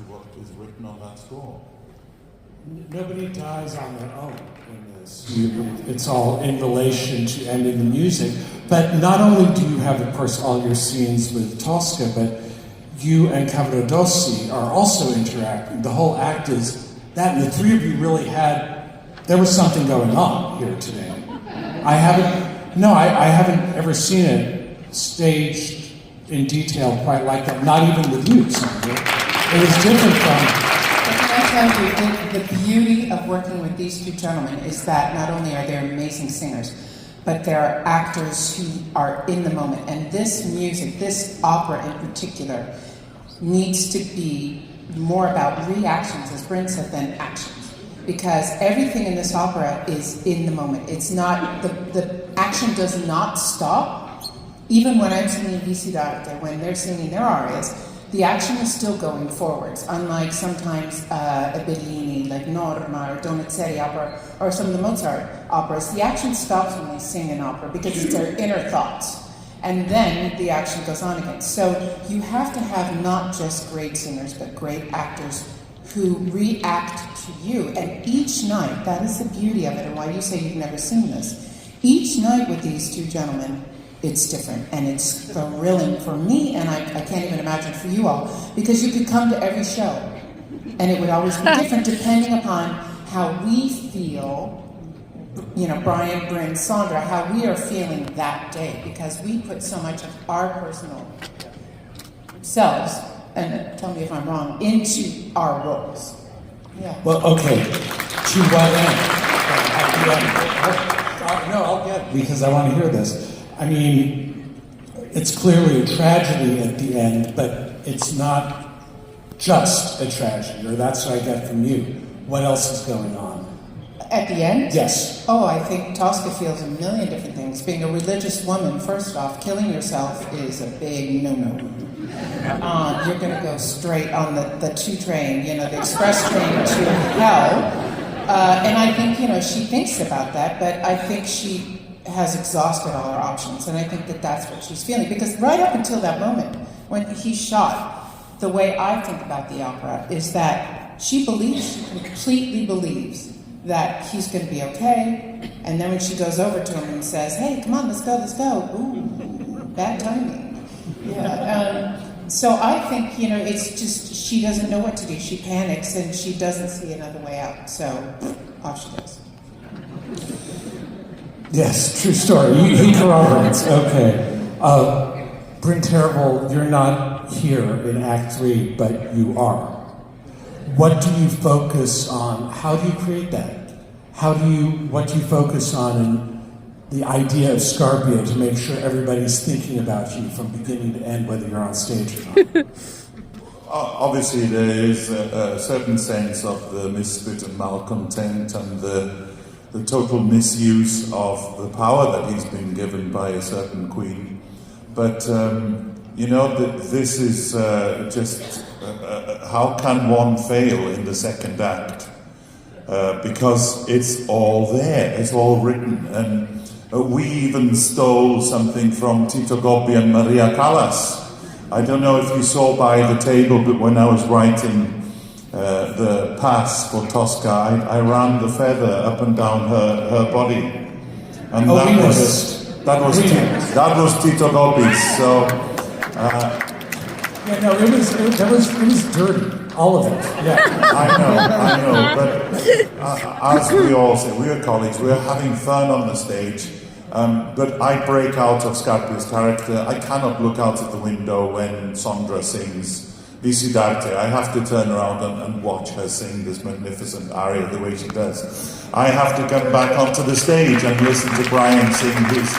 to what is written on that score. Nobody dies on their own in this. It's all in relation to and in the music. But not only do you have, of course, all your scenes with Tosca, but you and Cavaradossi are also interacting. The whole act is that, and the three of you really there was something going on here today. I haven't ever seen it staged in detail quite like that, not even with you, Sondra. It was different from... Can I tell you, the beauty of working with these two gentlemen is that not only are they amazing singers, but there are actors who are in the moment. And this music, this opera in particular, needs to be more about reactions, as Bryn said, than actions. Because everything in this opera is in the moment. It's not, the action does not stop. Even when I'm singing Lise Davidsen, when they're singing their arias, the action is still going forwards, unlike sometimes a Bellini, like Norma or Donizetti opera, or some of the Mozart operas. The action stops when they sing an opera because it's their inner thoughts. And then the action goes on again. So you have to have not just great singers, but great actors who react to you. And each night, that is the beauty of it, and why you say you've never seen this. Each night with these two gentlemen, it's different, and it's thrilling for me, and I can't even imagine for you all, because you could come to every show, and it would always be different depending upon how we feel, you know, Brian, Bryn, Sondra, how we are feeling that day, because we put so much of our personal selves, and tell me if I'm wrong, into our roles. Yeah. Well, okay, to what end? At the end. No, I'll get, because I want to hear this. I mean, it's clearly a tragedy at the end, but it's not just a tragedy, or that's what I get from you. What else is going on? At the end? Yes. Oh, I think Tosca feels a million different things. Being a religious woman, first off, killing yourself is a big no-no. You're going to go straight on the 2 train, you know, the express train to hell. And I think, you know, she thinks about that, but I think she has exhausted all her options, and I think that that's what she's feeling. Because right up until that moment, when he's shot, the way I think about the opera is that she completely believes that he's going to be okay, and then when she goes over to him and says, "Hey, come on, let's go," ooh, bad timing. Yeah. So I think, you know, it's just, she doesn't know what to do. She panics, and she doesn't see another way out, so off she goes. Yes, true story. He corroborates. Okay. Bryn Terfel, you're not here in Act 3, but you are. What do you focus on? How do you create that? What do you focus on in the idea of Scarpia to make sure everybody's thinking about you from beginning to end, whether you're on stage or not? Obviously, there is a certain sense of the misfit and malcontent and the total misuse of the power that he's been given by a certain queen. But, you know, this is just, how can one fail in the second act? Because it's all there, it's all written. And we even stole something from Tito Gobbi and Maria Callas. I don't know if you saw by the table, but when I was writing the pass for Tosca, I ran the feather up and down her body, and that was Tito Gobbi's. So yeah, no, it was dirty, all of it. Yeah, I know. But as we all say, we are colleagues. We are having fun on the stage. But I break out of Scarpia's character. I cannot look out of the window when Sondra sings Lise Davidsen. I have to turn around and watch her sing this magnificent aria the way she does. I have to come back onto the stage and listen to Brian sing this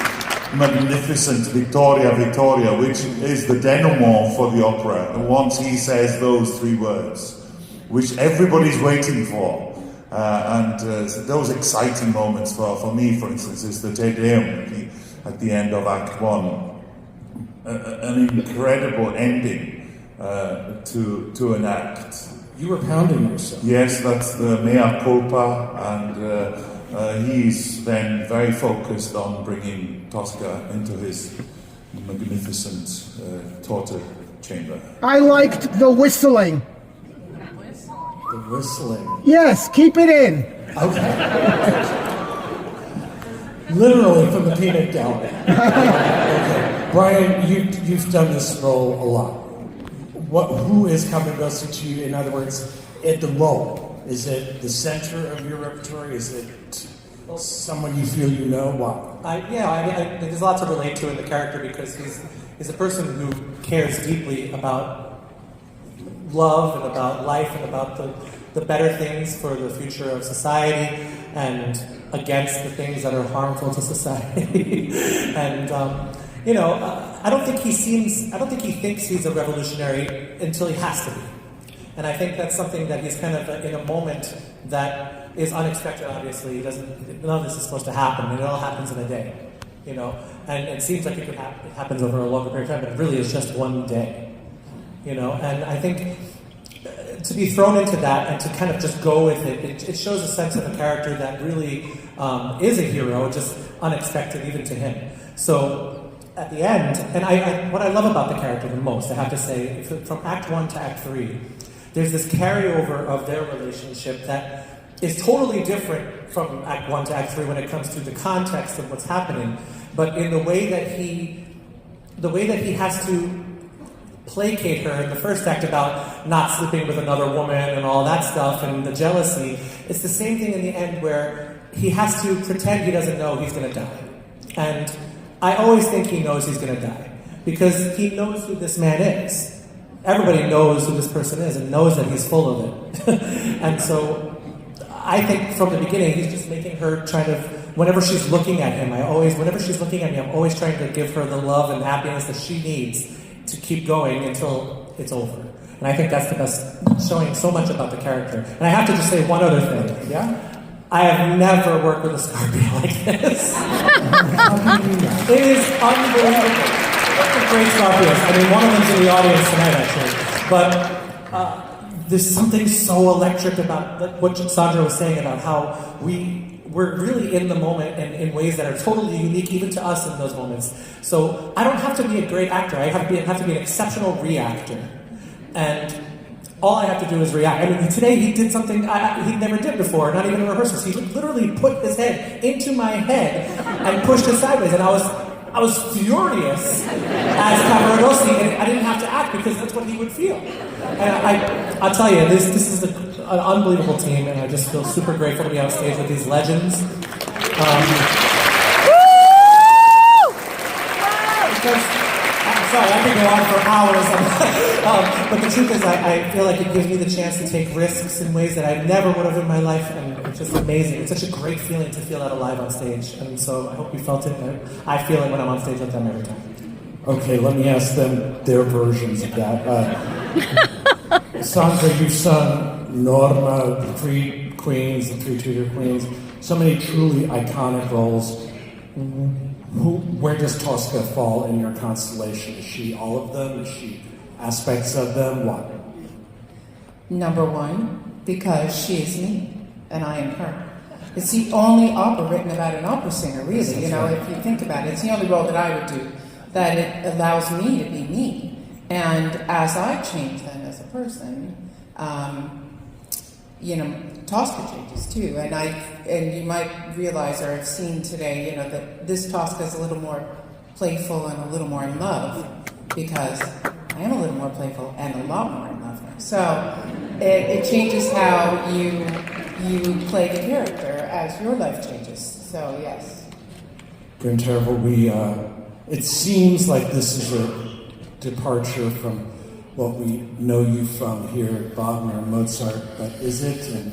magnificent Vittoria, Vittoria, which is the denouement for the opera. And once he says those 3 words, which everybody's waiting for. So those exciting moments for me, for instance, is the Te Deum at the end of Act 1. An incredible ending to an act. You were pounding yourself. Yes, that's the mea culpa, and he's then very focused on bringing Tosca into his magnificent torture chamber. I liked the whistling. The whistling. Yes, keep it in. Okay. Literally from the peanut gallery. Okay. Brian, you've done this role a lot. Who is Cavaradossi to you? In other words, at the role, is it the center of your repertoire? Is it someone you feel you know? Wow. There's a lot to relate to in the character because he's a person who cares deeply about love and about life and about the better things for the future of society and against the things that are harmful to society. And I don't think he thinks he's a revolutionary until he has to be. And I think that's something that he's kind of in a moment that is unexpected, obviously. None of this is supposed to happen, and it all happens in a day, and it seems like it happens over a longer period of time, but it really is just one day, and I think to be thrown into that and to kind of just go with it shows a sense of a character that really is a hero, just unexpected even to him. So at the end, and what I love about the character the most, I have to say, from Act 1 to Act 3, there's this carryover of their relationship that is totally different from Act 1 to Act 3 when it comes to the context of what's happening, but in the way that he has to placate her in the first act about not sleeping with another woman and all that stuff and the jealousy, it's the same thing in the end where he has to pretend he doesn't know he's going to die. And I always think he knows he's going to die because he knows who this man is. Everybody knows who this person is and knows that he's full of it. And so I think from the beginning, he's just making her whenever she's looking at him, I'm always trying to give her the love and happiness that she needs to keep going until it's over. And I think that's the best, showing so much about the character. And I have to just say one other thing. Yeah? I have never worked with a Scarpia like this. It is unbelievable. Great Scarpias. I mean, one of them's in the audience tonight, actually. But there's something so electric about what Sondra was saying about how we're really in the moment and in ways that are totally unique even to us in those moments. So I don't have to be a great actor. I have to be an exceptional reactor. And all I have to do is react. I mean, today he did something he never did before, not even in rehearsals. He literally put his head into my head and pushed it sideways. And I was furious as Cavaradossi, and I didn't have to act because that's what he would feel. And I'll tell you, this is an unbelievable team, and I just feel super grateful to be on stage with these legends. Sorry, I could go on for hours. But the truth is, I feel like it gives me the chance to take risks in ways that I never would have in my life, and it's just amazing. It's such a great feeling to feel that alive on stage, and so I hope you felt it. I feel it when I'm on stage with them every time. Okay, let me ask them their versions of that. Sondra, you've sung Norma, the Three Queens, the Three Tudor Queens, so many truly iconic roles. Where does Tosca fall in your constellation? Is she all of them? Is she aspects of them? What? Number one, because she is me, and I am her. It's the only opera written about an opera singer, really. If you think about it, it's the only role that I would do, that it allows me to be me. And as I change then as a person, Tosca changes too. And you might realize, or have seen today, that this Tosca is a little more playful and a little more in love, because I am a little more playful and a lot more in love now. So it changes how you play the character as your life changes. So yes. Bryn Terfel, it seems like this is a departure from what we know you from here, Wagner and Mozart, but is it? And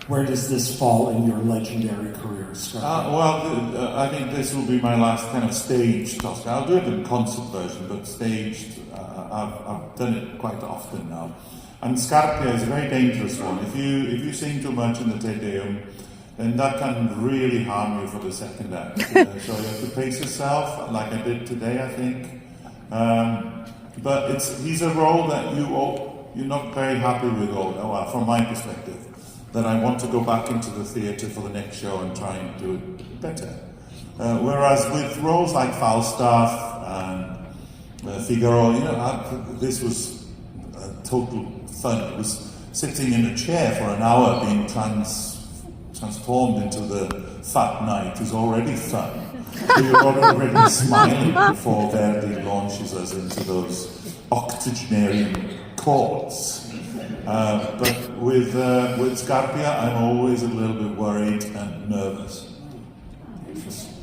where does this fall in your legendary career, I think this will be my last kind of staged Tosca. I'll do it in concert version, but staged, I've done it quite often now. And Scarpia is a very dangerous one. If you sing too much in the Te Deum, then that can really harm you for the second act. So you have to pace yourself, like I did today, I think. But he's a role that you're not very happy with, from my perspective, that I want to go back into the theatre for the next show and try and do it better. Whereas with roles like Falstaff and Figaro, this was total fun. sitting in a chair for an hour being transformed into the Fat Knight is already fun. You're already smiling before Verdi launches us into those octogenarian chords. But with Scarpia, I'm always a little bit worried and nervous.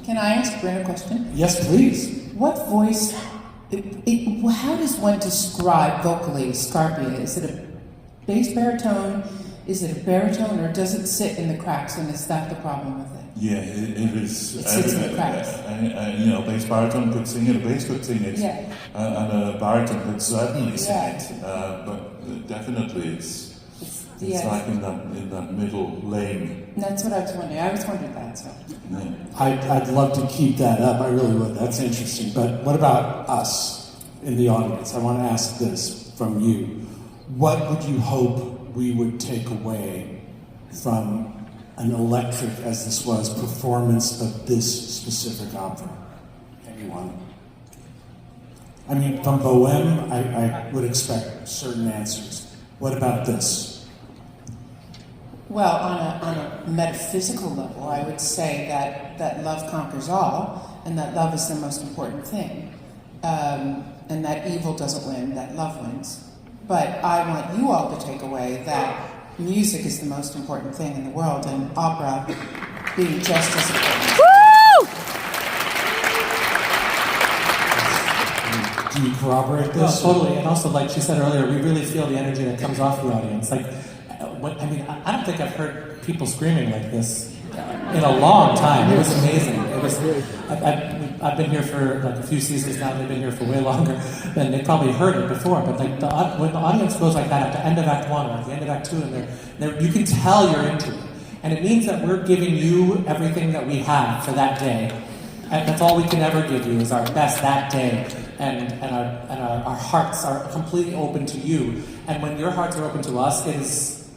Can I ask Bryn a question? Yes, please. What voice, how does one describe vocally Scarpia? Is it a bass baritone? Is it a baritone, or does it sit in the cracks, and is that the problem with it? Yeah, it is. It sits in the cracks. Bass baritone could sing it, a bass could sing it, Yeah. and a baritone could certainly sing Yeah. it. But definitely, it's Yes. like in that middle lane. That's what I was wondering. I always wondered that. So. Yeah. I'd love to keep that up. I really would. That's interesting. But what about us in the audience? I want to ask this from you. What would you hope we would take away from an electric, as this was, performance of this specific opera? Anyone? I mean, from Bohème, I would expect certain answers. What about this? Well, on a metaphysical level, I would say that love conquers all, and that love is the most important thing, and that evil doesn't win, that love wins. But I want you all to take away that music is the most important thing in the world, and opera being just as important. Woo! Do you corroborate No, this? totally. And also, like she said earlier, we really feel the energy that comes off the audience. Like, I don't think I've heard people screaming like this in a long time. It was amazing. I've been here for like a few seasons now. They've been here for way longer, and they probably heard it before. But like when the audience goes like that at the end of Act 1 or at the end of Act 2, and you can tell you're into it, and it means that we're giving you everything that we have for that day. And that's all we can ever give you is our best that day, and our hearts are completely open to you. And when your hearts are open to us, it is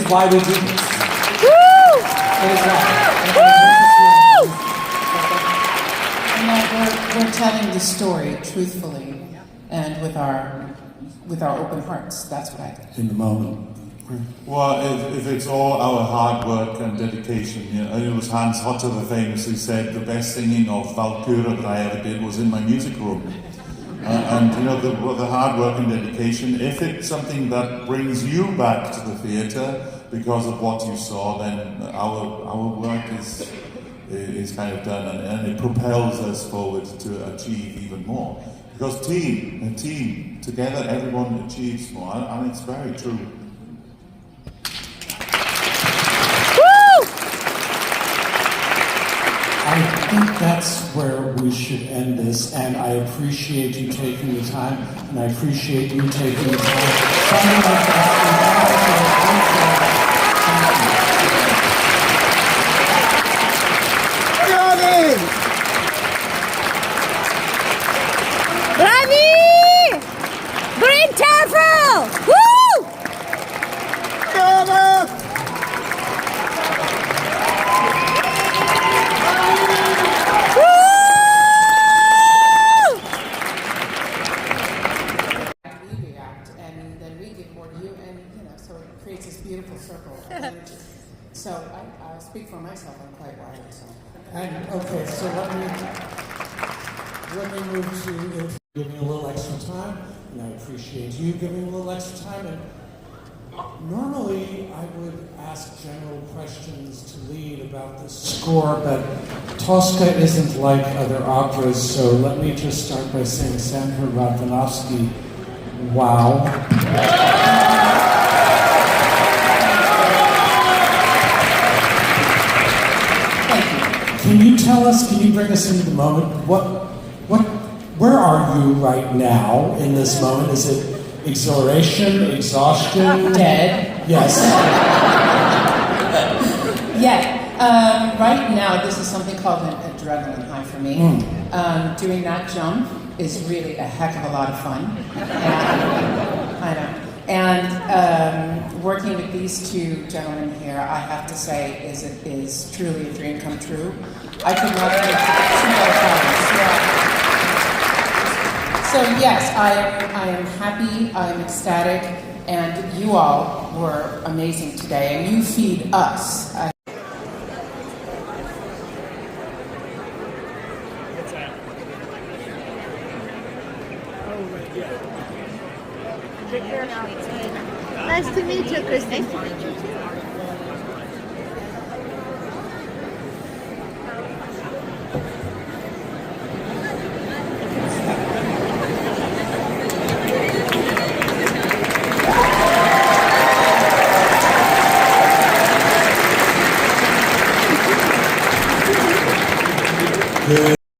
why we do this. Woo! It is why. And that we're telling the story truthfully and with our open hearts. That's what I think. In the moment. Well, if it's all our hard work and dedication, it was Hans Hotter that famously said the best singing of Valkyra that I ever did was in my music room. The hard work and dedication, if it's something that brings you back to the theatre because of what you saw, then our work is kind of done, and it propels us forward to achieve even more. Because team, together everyone achieves more, and it's very true. I think that's where we should end this, and I appreciate you taking the time, and I appreciate you taking the time. Bravi! Bryn Terfel! Woo! And then we give more to you, and so it creates this beautiful circle of energy. So I'll speak for myself. I'm quite wired. So. And okay, so let me move to giving a little extra time, and I appreciate you giving a little extra time. And normally I would ask general questions to lead about the score, but Tosca isn't like other operas, so let me just start by saying Sondra Radvanovsky, wow. Can you tell us, can you bring us into the moment, where are you right now in this moment? Is it exhilaration, exhaustion? Dead. Yes. Right now, this is something called an adrenaline high for me. Doing that jump is really a heck of a lot of fun. I know. And working with these two gentlemen here, I have to say, is truly a dream come true. I could not think of 2 more times. Yeah. So yes, I am happy, I am ecstatic, And you all were amazing today, and you feed us. Nice to meet you, Christine. Nice to meet you too. Good.